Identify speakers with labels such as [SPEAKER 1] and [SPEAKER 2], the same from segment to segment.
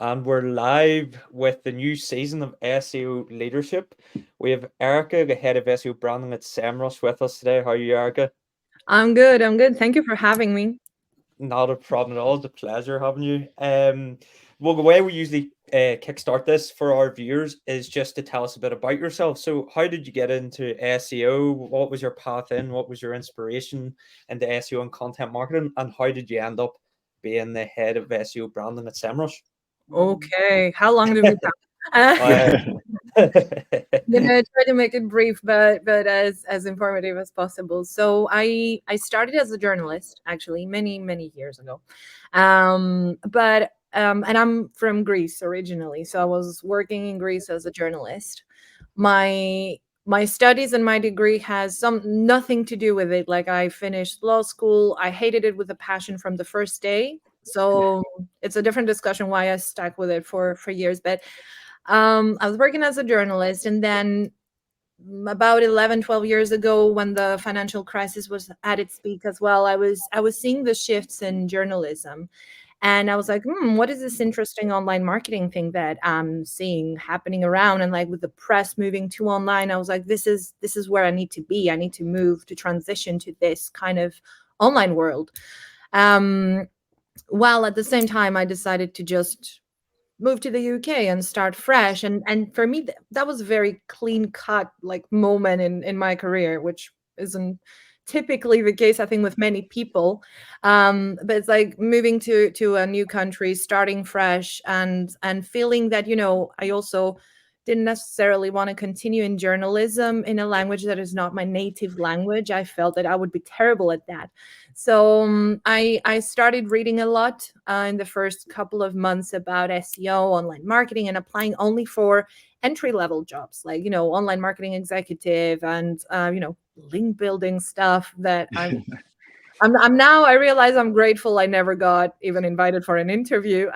[SPEAKER 1] And we're live with the new season of SEO Leadership. We have Erika, the head of SEO Branding at Semrush, with us today. How are you, Erika?
[SPEAKER 2] I'm good. I'm good. Thank you for having me.
[SPEAKER 1] Not a problem at all. It's a pleasure having you. Well, the way we usually kickstart this for our viewers is just to tell us a bit about yourself. So, how did you get into SEO? What was your path in? What was your inspiration into SEO and content marketing? And how did you end up being the head of SEO Branding at Semrush?
[SPEAKER 2] Okay. How long do we have?
[SPEAKER 1] Uh,
[SPEAKER 2] Try to make it brief, but as informative as possible. So I started as a journalist actually many years ago, and I'm from Greece originally, so I was working in Greece as a journalist. My studies and my degree has nothing to do with it. Like, I finished law school, I hated it with a passion from the first day. So it's a different discussion why I stuck with it for years. But I was working as a journalist, and then about 11, 12 years ago, when the financial crisis was at its peak as well, I was seeing the shifts in journalism. And I was like, what is this interesting online marketing thing that I'm seeing happening around? And like, with the press moving to online, I was like, this is where I need to be. I need to move to transition to this kind of online world. Um, while at the same time, I decided to just move to the UK and start fresh. And for me, that was a very clean cut like moment in my career, which isn't typically the case, I think, with many people. But it's like moving to a new country, starting fresh, and feeling that, I also didn't necessarily want to continue in journalism in a language that is not my native language. I felt that I would be terrible at that. So I started reading a lot in the first couple of months about SEO, online marketing, and applying only for entry level jobs, like, online marketing executive and link building stuff that I'm now, I realize I'm grateful I never got even invited for an interview.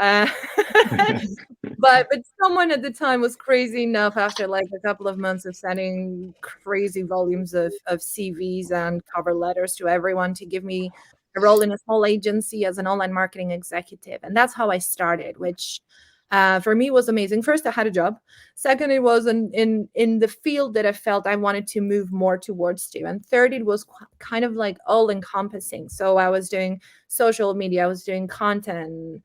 [SPEAKER 2] But someone at the time was crazy enough, after like a couple of months of sending crazy volumes of CVs and cover letters to everyone, to give me a role in a small agency as an online marketing executive. And that's how I started, which for me was amazing. First, I had a job. Second, it was in the field that I felt I wanted to move more towards to. And third, it was kind of like all encompassing. So I was doing social media, I was doing content,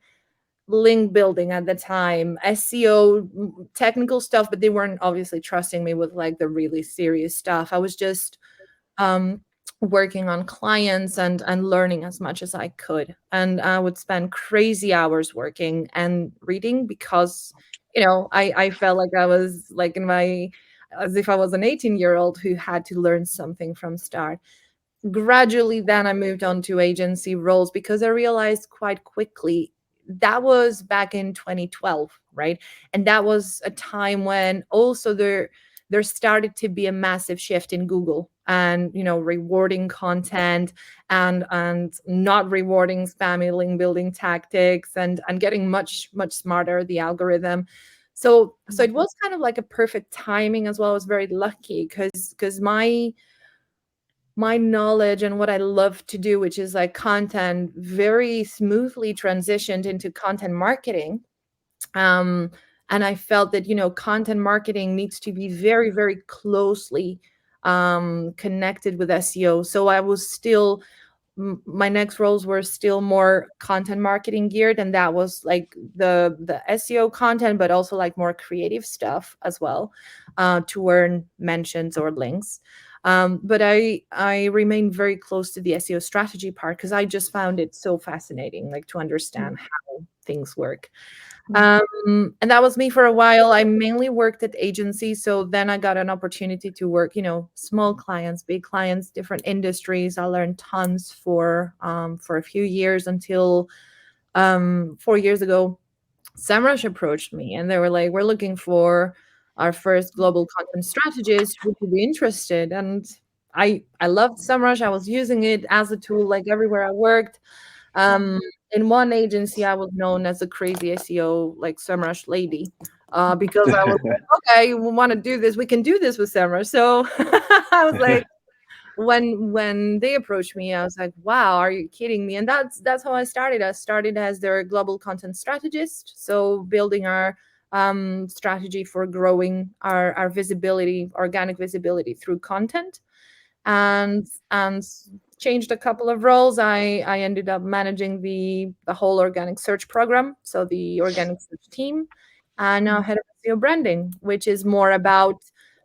[SPEAKER 2] link building at the time, SEO, technical stuff, but they weren't obviously trusting me with like the really serious stuff. I was just um, working on clients and learning as much as I could. And I would spend crazy hours working and reading, because, I felt like I was like as if I was an 18-year-old who had to learn something from start. Gradually, then I moved on to agency roles, because I realized quite quickly that was back in 2012, right? And that was a time when also there started to be a massive shift in Google, and rewarding content, and not rewarding spammy link building tactics, and getting much smarter, the algorithm. So it was kind of like a perfect timing as well. I was very lucky, because my knowledge and what I love to do, which is like content, very smoothly transitioned into content marketing. Um, and I felt that, content marketing needs to be very closely connected with SEO. So I was still, my next roles were still more content marketing geared, and that was like the SEO content, but also like more creative stuff as well, to earn mentions or links. But I remain very close to the SEO strategy part, because I just found it so fascinating, like, to understand how things work. And that was me for a while. I mainly worked at agencies. So then I got an opportunity to work, small clients, big clients, different industries. I learned tons for a few years, until 4 years ago, Semrush approached me, and they were like, "We're looking for our first global content strategist. Would you be interested?" And I loved Semrush. I was using it as a tool like everywhere I worked. Um, in one agency, I was known as a crazy SEO, like Semrush lady, because I was like, okay, we want to do this. We can do this with Semrush. So I was like, when they approached me, I was like, wow, are you kidding me? And that's how I started. I started as their global content strategist, so building our strategy for growing our visibility, organic visibility through content, and changed a couple of roles. I ended up managing the whole organic search program, so the organic search team, and now head of SEO branding, which is more about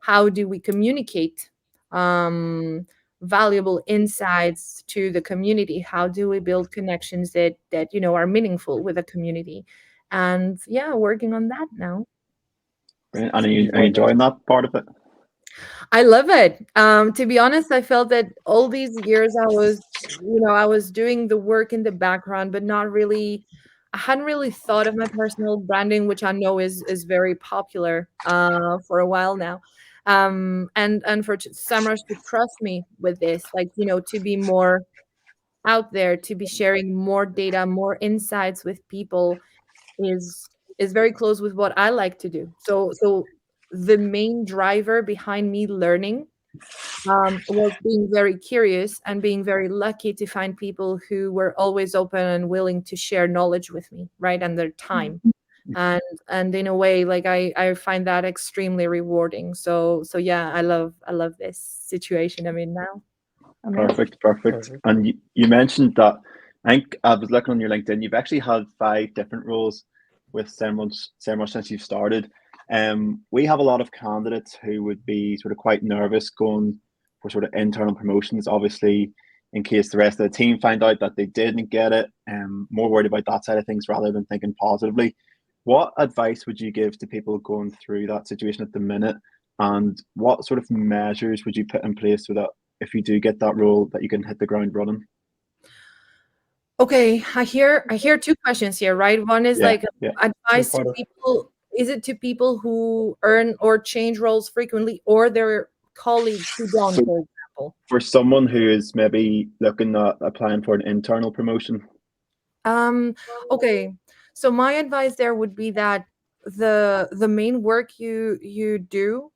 [SPEAKER 2] how do we communicate um, valuable insights to the community? How do we build connections that are meaningful with the community? And yeah, working on that now.
[SPEAKER 3] And are you enjoying that part of it?
[SPEAKER 2] I love it. To be honest, I felt that all these years I was doing the work in the background, but not really. I hadn't really thought of my personal branding, which I know is very popular for a while now. And for Semrush to trust me with this, like to be more out there, to be sharing more data, more insights with people is very close with what I like to do. So the main driver behind me learning was being very curious and being very lucky to find people who were always open and willing to share knowledge with me, right? And their time. And in a way, like I find that extremely rewarding. So yeah, I love this situation I'm in now.
[SPEAKER 3] Perfect.
[SPEAKER 1] Perfect.
[SPEAKER 3] And you mentioned that, I think I was looking on your LinkedIn, you've actually had 5 different roles with Semrush since you've started. We have a lot of candidates who would be sort of quite nervous going for sort of internal promotions, obviously, in case the rest of the team find out that they didn't get it. More worried about that side of things rather than thinking positively. What advice would you give to people going through that situation at the minute? And what sort of measures would you put in place so that if you do get that role, that you can hit the ground running?
[SPEAKER 2] Okay, I hear two questions here, right? One is like
[SPEAKER 3] Yeah.
[SPEAKER 2] advice to people. Is it to people who earn or change roles frequently, or their colleagues who don't,
[SPEAKER 3] So
[SPEAKER 2] for example?
[SPEAKER 3] for someone who is maybe looking at applying for an internal promotion.
[SPEAKER 2] Um, okay. So my advice there would be that the main work you do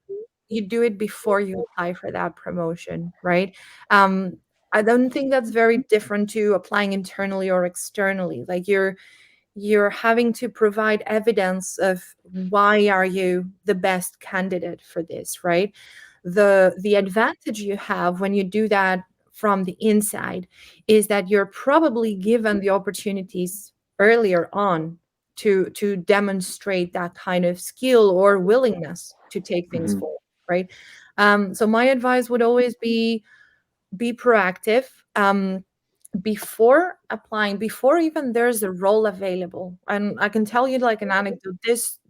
[SPEAKER 2] it before you apply for that promotion, right? Um, I don't think that's very different to applying internally or externally. Like you're having to provide evidence of why are you the best candidate for this, right? The advantage you have when you do that from the inside is that you're probably given the opportunities earlier on to demonstrate that kind of skill or willingness to take things
[SPEAKER 3] Mm-hmm.
[SPEAKER 2] forward, right? So my advice would always be proactive. Before applying, before even there's a role available. And I can tell you like an anecdote.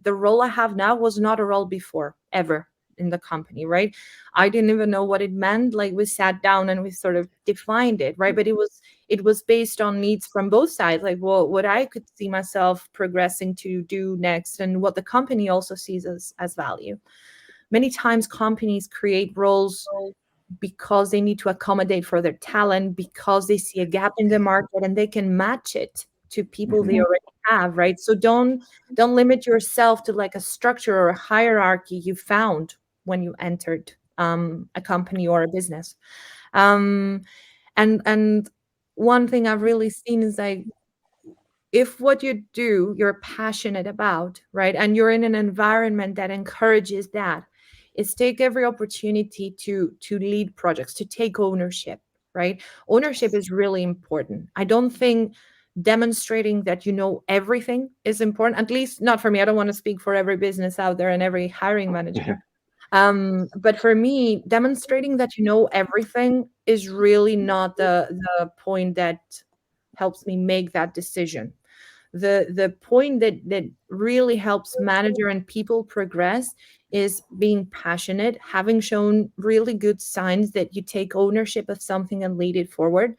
[SPEAKER 2] The role I have now was not a role before ever in the company, right? I didn't even know what it meant. Like we sat down and we sort of defined it, right? But it was based on needs from both sides, like what I could see myself progressing to do next and what the company also sees as value. Many times companies create roles because they need to accommodate for their talent, because they see a gap in the market and they can match it to people they
[SPEAKER 3] Mm-hmm.
[SPEAKER 2] already have, right? So don't limit yourself to like a structure or a hierarchy you found when you entered a company or a business. um and one thing I've really seen is like, if what you do you're passionate about, right, and you're in an environment that encourages that, is take every opportunity to lead projects, to take ownership, right? Ownership is really important. I don't think demonstrating that you know everything is important, at least not for me. I don't want to speak for every business out there and every hiring manager.
[SPEAKER 3] Yeah.
[SPEAKER 2] But for me, demonstrating that you know everything is really not the point that helps me make that decision. The point that really helps manager and people progress is being passionate, having shown really good signs that you take ownership of something and lead it forward,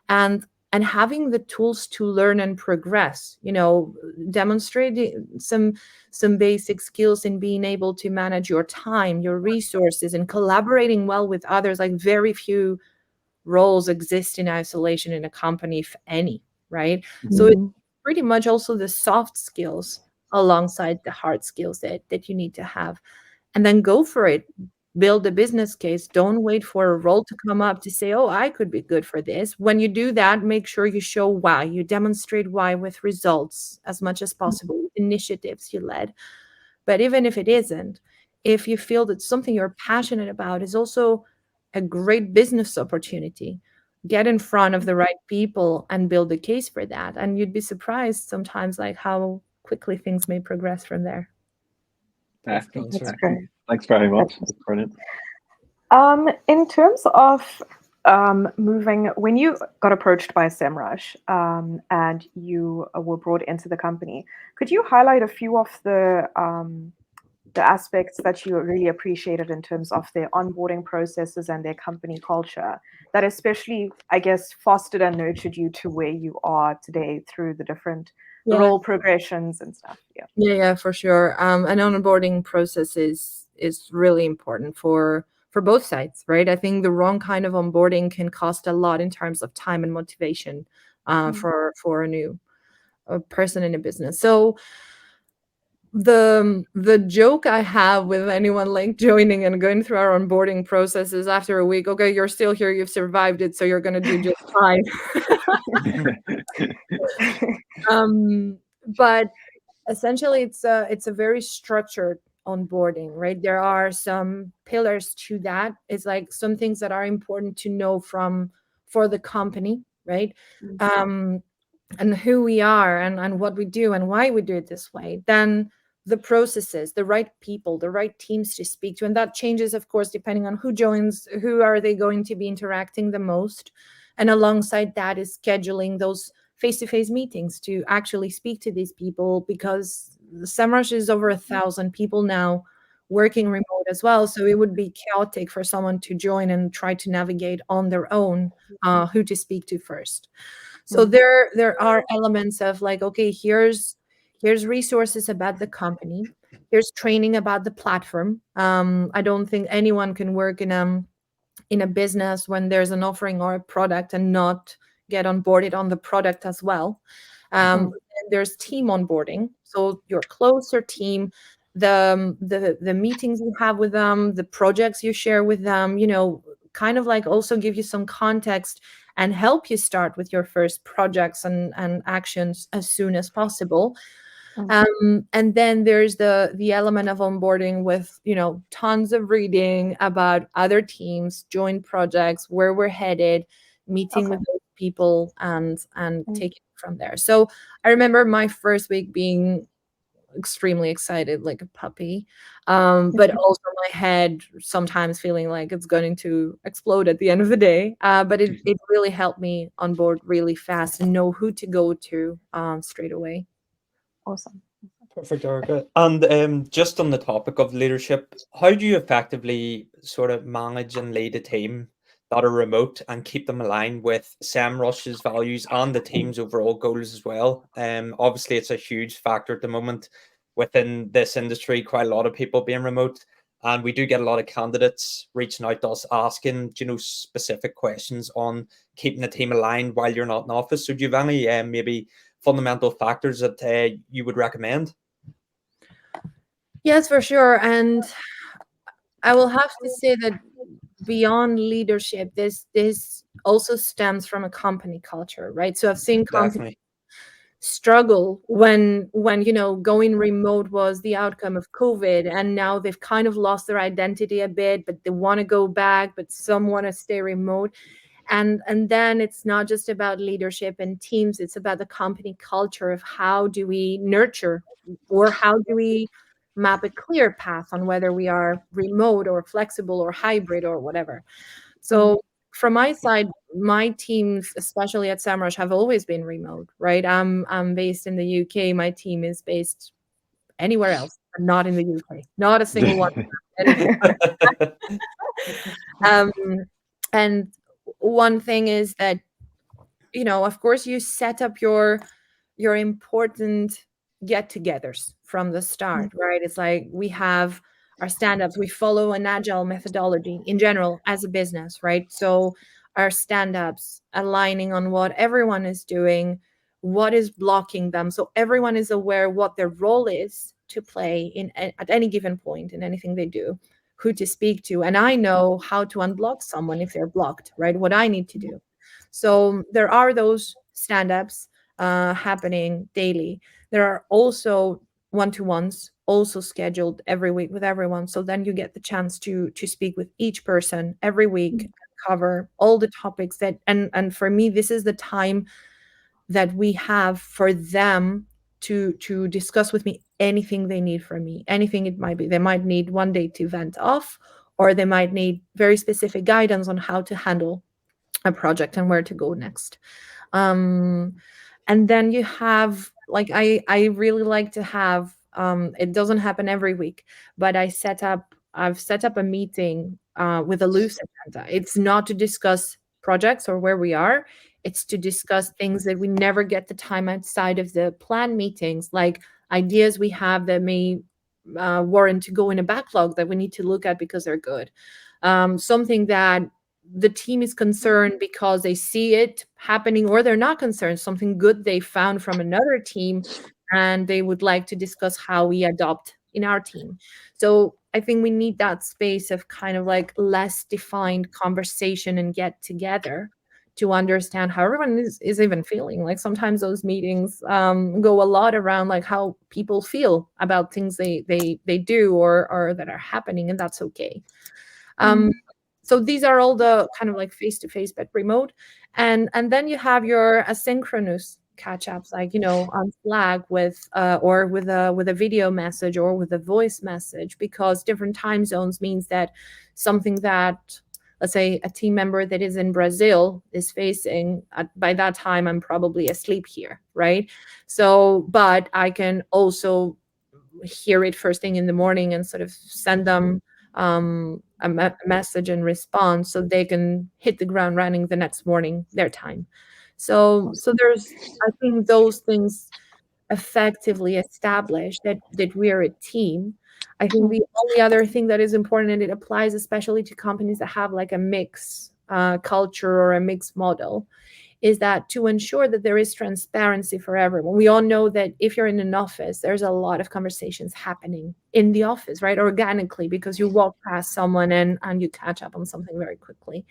[SPEAKER 2] and having the tools to learn and progress, demonstrating some basic skills in being able to manage your time, your resources, and collaborating well with others. Like very few roles exist in isolation in a company, if any, right? So it's
[SPEAKER 3] Mm-hmm.
[SPEAKER 2] pretty much also the soft skills alongside the hard skills that you need to have, and then go for it. build a business case. Don't wait for a role to come up to say, oh, I could be good for this. When you do that, make sure you show why. You demonstrate why with results as much as possible, initiatives you led. But even if it isn't, if you feel that something you're passionate about is also a great business opportunity, get in front of the right people and build a case for that. And you'd be surprised sometimes like how quickly things may progress from there.
[SPEAKER 3] Excellent.
[SPEAKER 4] That's
[SPEAKER 3] Excellent.
[SPEAKER 4] great.
[SPEAKER 3] Thanks very much. That's brilliant.
[SPEAKER 4] In terms of moving, when you got approached by Semrush and you were brought into the company, could you highlight a few of the aspects that you really appreciated in terms of their onboarding processes and their company culture that especially, I guess, fostered and nurtured you to where you are today through the different role progressions and stuff?
[SPEAKER 2] Yeah, for sure. An onboarding process is really important for both sides, right? I think the wrong kind of onboarding can cost a lot in terms of time and motivation for a new person in a business. So the joke I have with anyone like joining and going through our onboarding process is after a week, okay, you're still here, you've survived it, so you're going to do just fine. But essentially it's a very structured onboarding, right? There are some pillars to that. It's like some things that are important to know for the company, right? And who we are and what we do and why we do it this way. Then the processes, the right people, the right teams to speak to. And that changes, of course, depending on who joins, who are they going to be interacting the most. And alongside that is scheduling those face-to-face meetings to actually speak to these people, because Semrush is over 1,000 people now working remote as well. So it would be chaotic for someone to join and try to navigate on their own who to speak to first. So there are elements of like, okay, here's resources about the company. Here's training about the platform. I don't think anyone can work in a business when there's an offering or a product and not get onboarded on the product as well. And there's team onboarding. So your closer team, the meetings you have with them, the projects you share with them, kind of like also give you some context and help you start with your first projects and actions as soon as possible. And then there's the element of onboarding with, tons of reading about other teams, joint projects, where we're headed, meeting with those people and taking it from there. So I remember my first week being extremely excited like a puppy, but also my head sometimes feeling like it's going to explode at the end of the day, but it really helped me on board really fast and know who to go to straight away.
[SPEAKER 4] Awesome.
[SPEAKER 1] Perfect, Erika. And just on the topic of leadership, how do you effectively sort of manage and lead a team that are remote and keep them aligned with Semrush's values and the team's overall goals as well? Obviously, it's a huge factor at the moment within this industry, quite a lot of people being remote. And we do get a lot of candidates reaching out to us asking, specific questions on keeping the team aligned while you're not in office. So do you have any maybe fundamental factors that you would recommend?
[SPEAKER 2] Yes, for sure. And I will have to say that beyond leadership, this also stems from a company culture, right? So I've seen companies struggle when going remote was the outcome of COVID, and now they've kind of lost their identity a bit, but they want to go back, but some want to stay remote. And then it's not just about leadership and teams, it's about the company culture of how do we nurture, or how do we map a clear path on whether we are remote or flexible or hybrid or whatever. So from my side, my teams, especially at Semrush, have always been remote, right? I'm based in the UK. My team is based anywhere else, but not in the UK. Not a single one. And one thing is that, of course, you set up your important get-togethers from the start, right? It's like we have our stand-ups, we follow an agile methodology in general as a business, right? So our stand-ups aligning on what everyone is doing, what is blocking them, so everyone is aware what their role is to play at any given point in anything they do. who to speak to, and I know how to unblock someone if they're blocked, right? What I need to do. So there are those stand-ups happening daily. There are also one-to-ones also scheduled every week with everyone. So then you get the chance to speak with each person every week and cover all the topics that, and for me, this is the time that we have for them to discuss with me anything they need from me, anything it might be. They might need one day to vent off, or they might need very specific guidance on how to handle a project and where to go next. And then you have, like, I really like to have, it doesn't happen every week, but I've set up a meeting with a loose agenda. It's not to discuss projects or where we are. It's to discuss things that we never get the time outside of the planned meetings, like ideas we have that may warrant to go in a backlog that we need to look at because they're good. Something that the team is concerned because they see it happening, or they're not concerned, something good they found from another team, and they would like to discuss how we adopt in our team. So I think we need that space of kind of like less defined conversation and get together to understand how everyone is even feeling. Like sometimes those meetings go a lot around like how people feel about things they do or that are happening, and that's okay. So these are all the kind of like face-to-face but remote. And then you have your asynchronous catch-ups, like, on Slack with or with a video message or with a voice message, because different time zones means that something that, let's say, a team member that is in Brazil is facing, by that time I'm probably asleep here, right? So, but I can also hear it first thing in the morning and sort of send them a message and response so they can hit the ground running the next morning, their time. So there's, I think those things effectively establish that we're a team. I think the only other thing that is important, and it applies especially to companies that have like a mixed culture or a mixed model, is that to ensure that there is transparency for everyone. We all know that if you're in an office, there's a lot of conversations happening in the office, right? Organically, because you walk past someone and you catch up on something very quickly.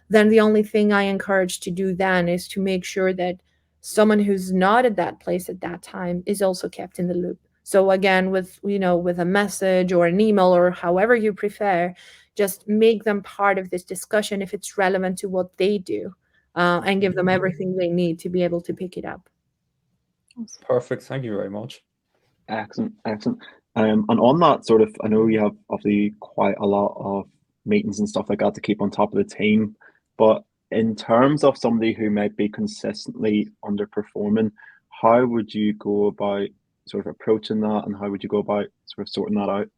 [SPEAKER 2] Then the only thing I encourage to do then is to make sure that someone who's not at that place at that time is also kept in the loop. So again, with a message or an email or however you prefer, just make them part of this discussion if it's relevant to what they do. And give them everything they need to be able to pick it up.
[SPEAKER 1] Perfect. Thank you very much.
[SPEAKER 3] Excellent. And on that sort of, I know you have obviously quite a lot of meetings and stuff like that to keep on top of the team, but in terms of somebody who might be consistently underperforming, how would you go about sort of approaching that, and how would you go about sort of sorting that out?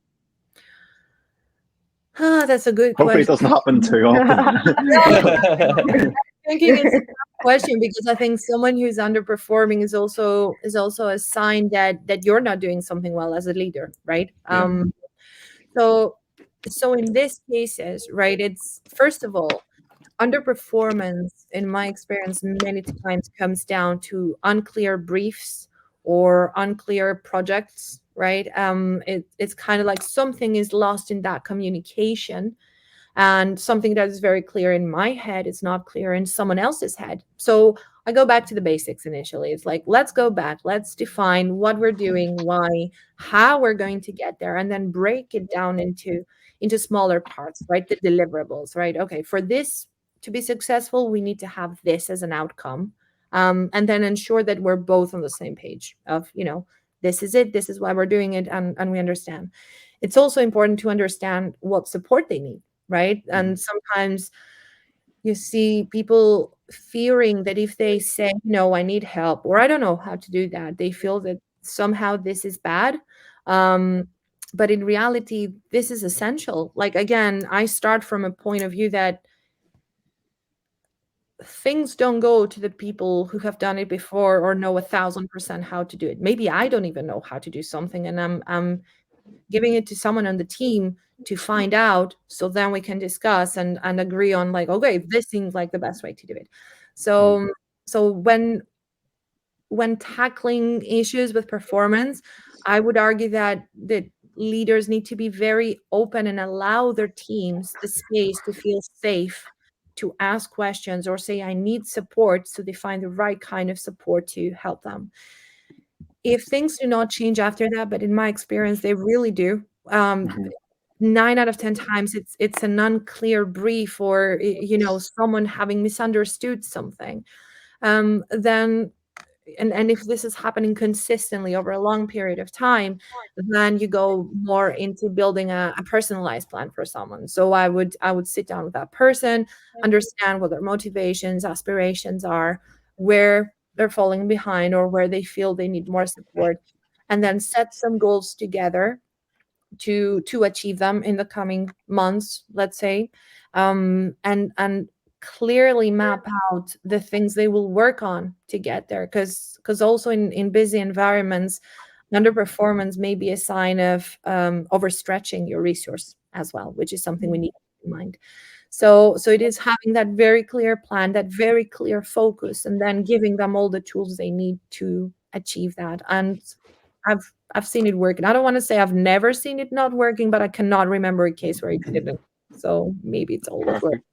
[SPEAKER 2] That's a good
[SPEAKER 3] Hopefully
[SPEAKER 2] question.
[SPEAKER 3] it doesn't happen too often.
[SPEAKER 2] Thinking it's a tough question, because I think someone who's underperforming is also a sign that you're not doing something well as a leader, right?
[SPEAKER 3] Yeah.
[SPEAKER 2] So in these cases, right, it's, first of all, underperformance, in my experience, many times comes down to unclear briefs or unclear projects, right? It's kind of like something is lost in that communication, and something that is very clear in my head is not clear in someone else's head. So I go back to the basics initially. It's like, let's go back, let's define what we're doing, why, how we're going to get there, and then break it down into smaller parts, right? The deliverables, right? Okay, for this to be successful, we need to have this as an outcome. And then ensure that we're both on the same page of, this is it, this is why we're doing it, and we understand. It's also important to understand what support they need, right? And sometimes you see people fearing that if they say, no, I need help, or I don't know how to do that, they feel that somehow this is bad. But in reality, this is essential. Like, again, I start from a point of view that things don't go to the people who have done it before or know 1,000% how to do it. Maybe I don't even know how to do something, and I'm giving it to someone on the team to find out, so then we can discuss and agree on, like, okay, this seems like the best way to do it. So when tackling issues with performance, I would argue that leaders need to be very open and allow their teams the space to feel safe to ask questions or say, I need support, so they find the right kind of support to help them. If things do not change after that, but in my experience, they really do. 9 out of 10 times it's an unclear brief, or someone having misunderstood something. Then and if this is happening consistently over a long period of time, then you go more into building a personalized plan for someone. So I would sit down with that person, understand what their motivations, aspirations are, where they're falling behind or where they feel they need more support, and then set some goals together to achieve them in the coming months, let's say, and clearly map out the things they will work on to get there, because also in busy environments, underperformance may be a sign of overstretching your resource as well, which is something we need to keep in mind. So it is having that very clear plan, that very clear focus, and then giving them all the tools they need to achieve that. And I've seen it work. And I don't want to say I've never seen it not working, but I cannot remember a case where it didn't. So maybe it's always worked.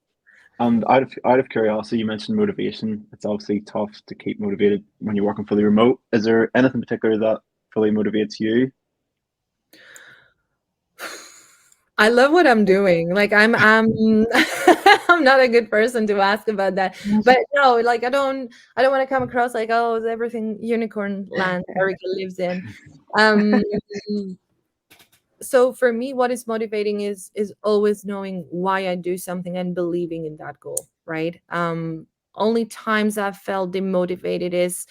[SPEAKER 3] And out of curiosity, you mentioned motivation. It's obviously tough to keep motivated when you're working fully remote. Is there anything particular that fully motivates you?
[SPEAKER 2] I love what I'm doing. Like I'm I'm not a good person to ask about that. But no, like I don't want to come across like, oh, is everything unicorn land Erika lives in. So for me, what is motivating is always knowing why I do something and believing in that goal, right? Only times I've felt demotivated is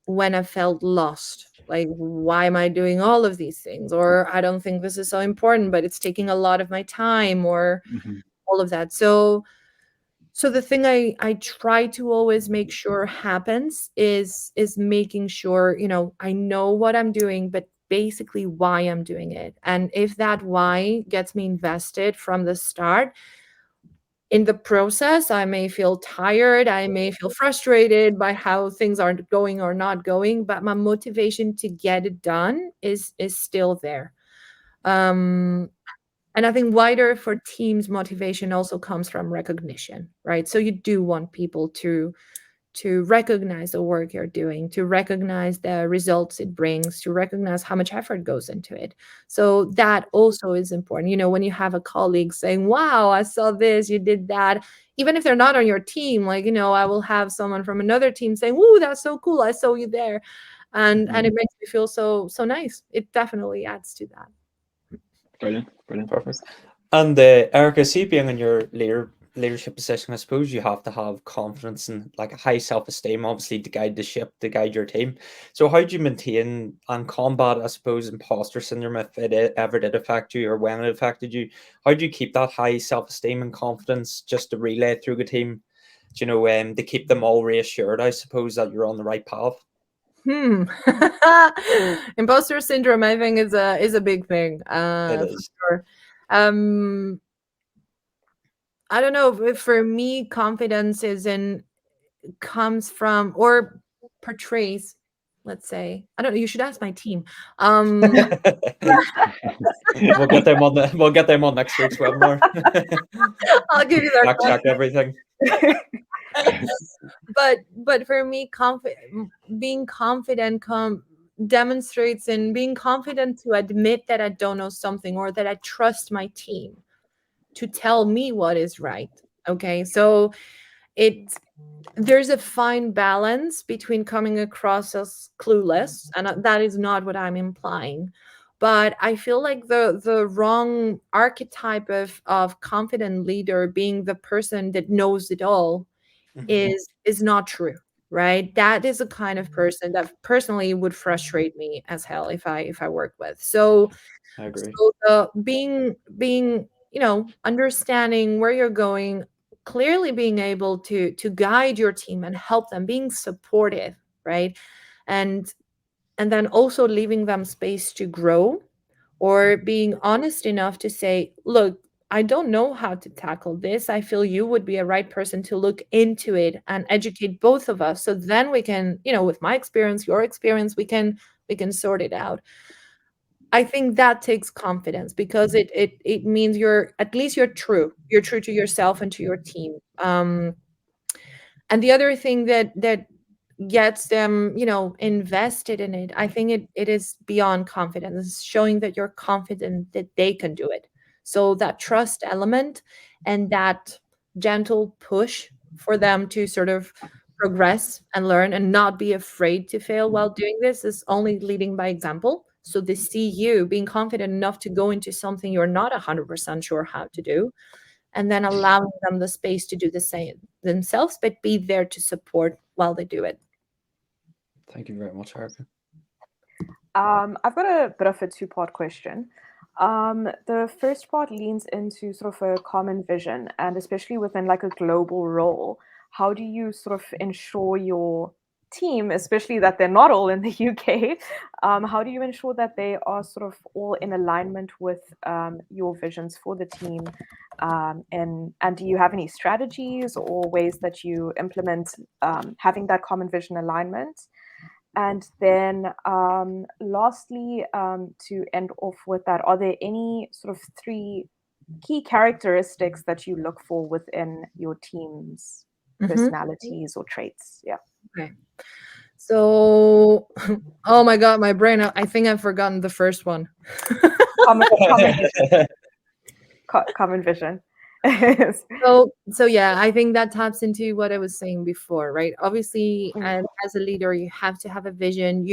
[SPEAKER 2] when I felt lost. Like, why am I doing all of these things? Or I don't think this is so important, but it's taking a lot of my time, or all of that. So the thing I try to always make sure happens is making sure, I know what I'm doing, but basically why I'm doing it. And if that why gets me invested from the start, in the process, I may feel tired, I may feel frustrated by how things aren't going or not going, but my motivation to get it done is still there. And I think wider for teams, motivation also comes from recognition, right? So you do want people to recognize the work you're doing, to recognize the results it brings, to recognize how much effort goes into it. So that also is important. When you have a colleague saying, wow, I saw this, you did that, even if they're not on your team, like, I will have someone from another team saying, woo, that's so cool, I saw you there. And it makes me feel so nice. It definitely adds to that.
[SPEAKER 3] Brilliant.
[SPEAKER 1] Perfect. And Erika, see, being in your leadership position, I suppose you have to have confidence and like a high self-esteem, obviously, to guide the ship, to guide your team. So how do you maintain and combat, I suppose, imposter syndrome, if it ever did affect you or when it affected you? How do you keep that high self-esteem and confidence just to relay through the team, to keep them all reassured, I suppose, that you're on the right path?
[SPEAKER 2] Imposter syndrome, I think, is a big thing.
[SPEAKER 1] It is.
[SPEAKER 2] For sure. I don't know if for me, confidence comes from or portrays, let's say. I don't know. You should ask my team.
[SPEAKER 1] We'll get them on next week's webinar.
[SPEAKER 2] I'll give you their
[SPEAKER 1] check everything.
[SPEAKER 2] But for me, being confident demonstrates in being confident to admit that I don't know something, or that I trust my team to tell me what is right. Okay, so there's a fine balance between coming across as clueless, and that is not what I'm implying. But I feel like the wrong archetype of confident leader, being the person that knows it all, is not true, right? That is a kind of person that personally would frustrate me as hell if I work with. So
[SPEAKER 1] I agree.
[SPEAKER 2] So being understanding where you're going, clearly being able to guide your team and help them, being supportive, right? And then also leaving them space to grow, or being honest enough to say, look, I don't know how to tackle this. I feel you would be a right person to look into it and educate both of us. So then we can, with my experience, your experience, we can sort it out. I think that takes confidence, because it means you're true. You're true to yourself and to your team. And the other thing that gets them, invested in it, I think it is beyond confidence. It's showing that you're confident that they can do it. So that trust element and that gentle push for them to sort of progress and learn and not be afraid to fail while doing this is only leading by example. So they see you being confident enough to go into something you're not 100% sure how to do, and then allowing them the space to do the same themselves, but be there to support while they do it.
[SPEAKER 1] Thank you very much, Erika.
[SPEAKER 4] I've got a bit of a two-part question. The first part leans into sort of a common vision, and especially within like a global role, how do you sort of ensure your team, especially that they're not all in the UK, how do you ensure that they are sort of all in alignment with your visions for the team? And do you have any strategies or ways that you implement having that common vision alignment? And then lastly, to end off with that, are there any sort of 3 key characteristics that you look for within your team's personalities or traits? Yeah.
[SPEAKER 2] Okay. So, oh my God, my brain, I think I've forgotten the first one.
[SPEAKER 4] Common vision.
[SPEAKER 2] So yeah, I think that taps into what I was saying before, right? Obviously, as a leader, you have to have a vision,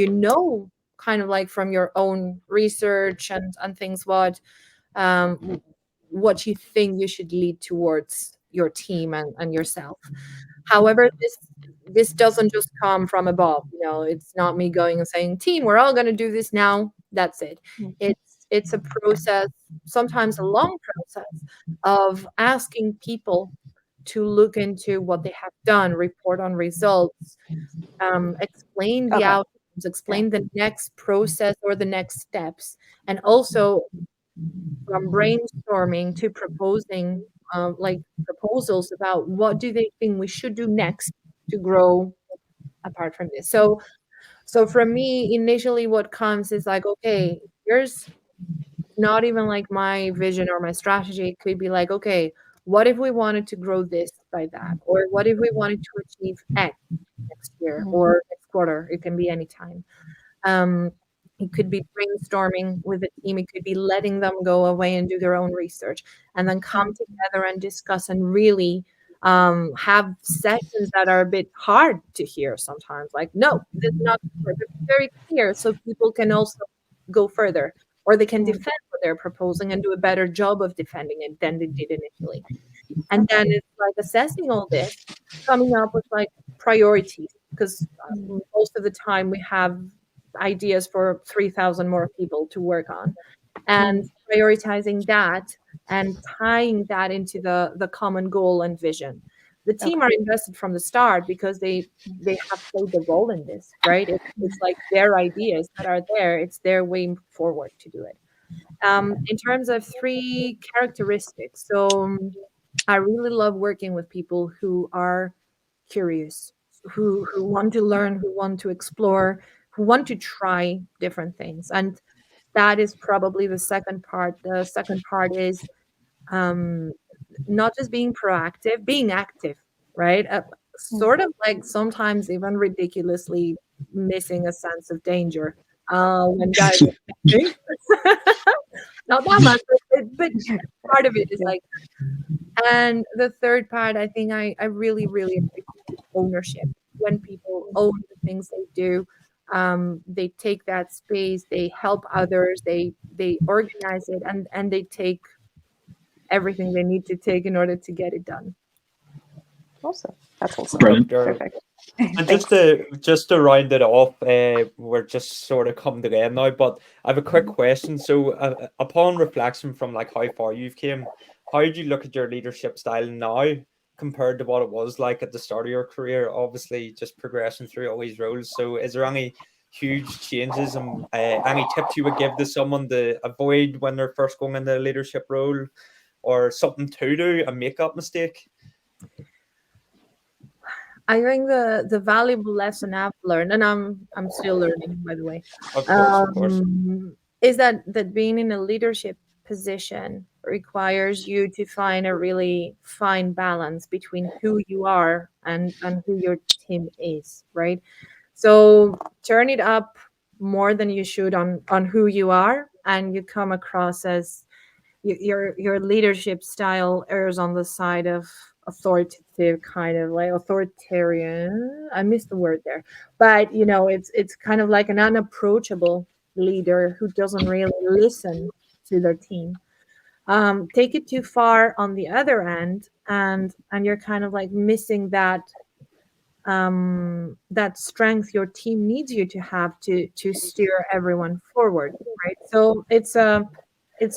[SPEAKER 2] kind of like from your own research and things, what you think you should lead towards your team and yourself. However, this doesn't just come from above. It's not me going and saying, team, we're all going to do this now. That's it. It's a process, sometimes a long process, of asking people to look into what they have done, report on results, explain the outcomes, explain the next process or the next steps, and also from brainstorming to proposing like proposals about what do they think we should do next to grow apart from this. So for me, initially what comes is like, okay, here's not even like my vision or my strategy. It could be like, okay, what if we wanted to grow this by that? Or what if we wanted to achieve X next year or next quarter? It can be any time. It could be brainstorming with the team. It could be letting them go away and do their own research and then come together and discuss and really have sessions that are a bit hard to hear sometimes. Like, no, this is not very clear, so people can also go further, or they can defend what they're proposing and do a better job of defending it than they did initially. And then it's like assessing all this, coming up with like priorities, because most of the time we have ideas for 3,000 more people to work on, and prioritizing that and tying that into the common goal and vision. The team are invested from the start because they have played the role in this, right? It's like their ideas that are there. It's their way forward to do it. In terms of 3 characteristics, so I really love working with people who are curious, who want to learn, who want to explore, who want to try different things. And that is probably the second part. The second part is not just being proactive, being active, right? Sort of like sometimes even ridiculously missing a sense of danger when guys not that much, but part of it is like. And the third part, I think I really, really appreciate ownership. When people own the things they do, they take that space, they help others, they organize it, and they take everything they need to take in order to get it done.
[SPEAKER 4] Awesome. That's awesome.
[SPEAKER 3] Brilliant.
[SPEAKER 4] Perfect.
[SPEAKER 1] And just to round it off, we're just sort of coming to the end now, but I have a quick question. So upon reflection from like how far you've came, how do you look at your leadership style now compared to what it was like at the start of your career? Obviously just progressing through all these roles. So is there any huge changes and any tips you would give to someone to avoid when they're first going into a leadership role, or something to do and make that mistake?
[SPEAKER 2] I think the valuable lesson I've learned, and I'm still learning, by the way.
[SPEAKER 1] Of course.
[SPEAKER 2] is that being in a leadership position requires you to find a really fine balance between who you are and who your team is, right? So turn it up more than you should on who you are, and you come across as your leadership style errs on the side of authoritative, kind of like authoritarian. I missed the word there, but it's kind of like an unapproachable leader who doesn't really listen to their team. Take it too far on the other end, and you're kind of like missing that strength your team needs you to have to steer everyone forward, right? So it's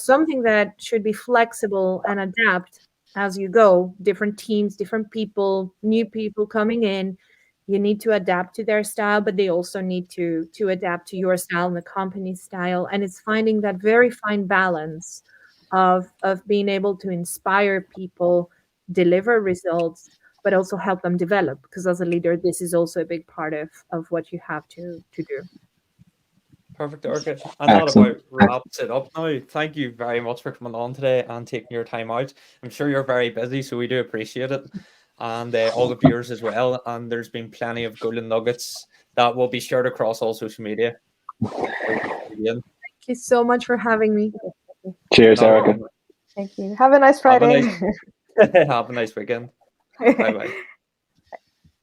[SPEAKER 2] something that should be flexible and adapt as you go. Different teams, different people, new people coming in, you need to adapt to their style, but they also need to adapt to your style and the company's style. And it's finding that very fine balance of being able to inspire people, deliver results, but also help them develop, because as a leader, this is also a big part of what you have to do.
[SPEAKER 1] Perfect, Erika. And that
[SPEAKER 3] Excellent.
[SPEAKER 1] about wraps it up now. Thank you very much for coming on today and taking your time out. I'm sure you're very busy, so we do appreciate it. And all the viewers as well. And there's been plenty of golden nuggets that will be shared across all social media.
[SPEAKER 2] Thank you so much for having me.
[SPEAKER 3] Cheers, Erika.
[SPEAKER 4] Thank you. Have a nice Friday.
[SPEAKER 1] Have a nice weekend. Bye-bye.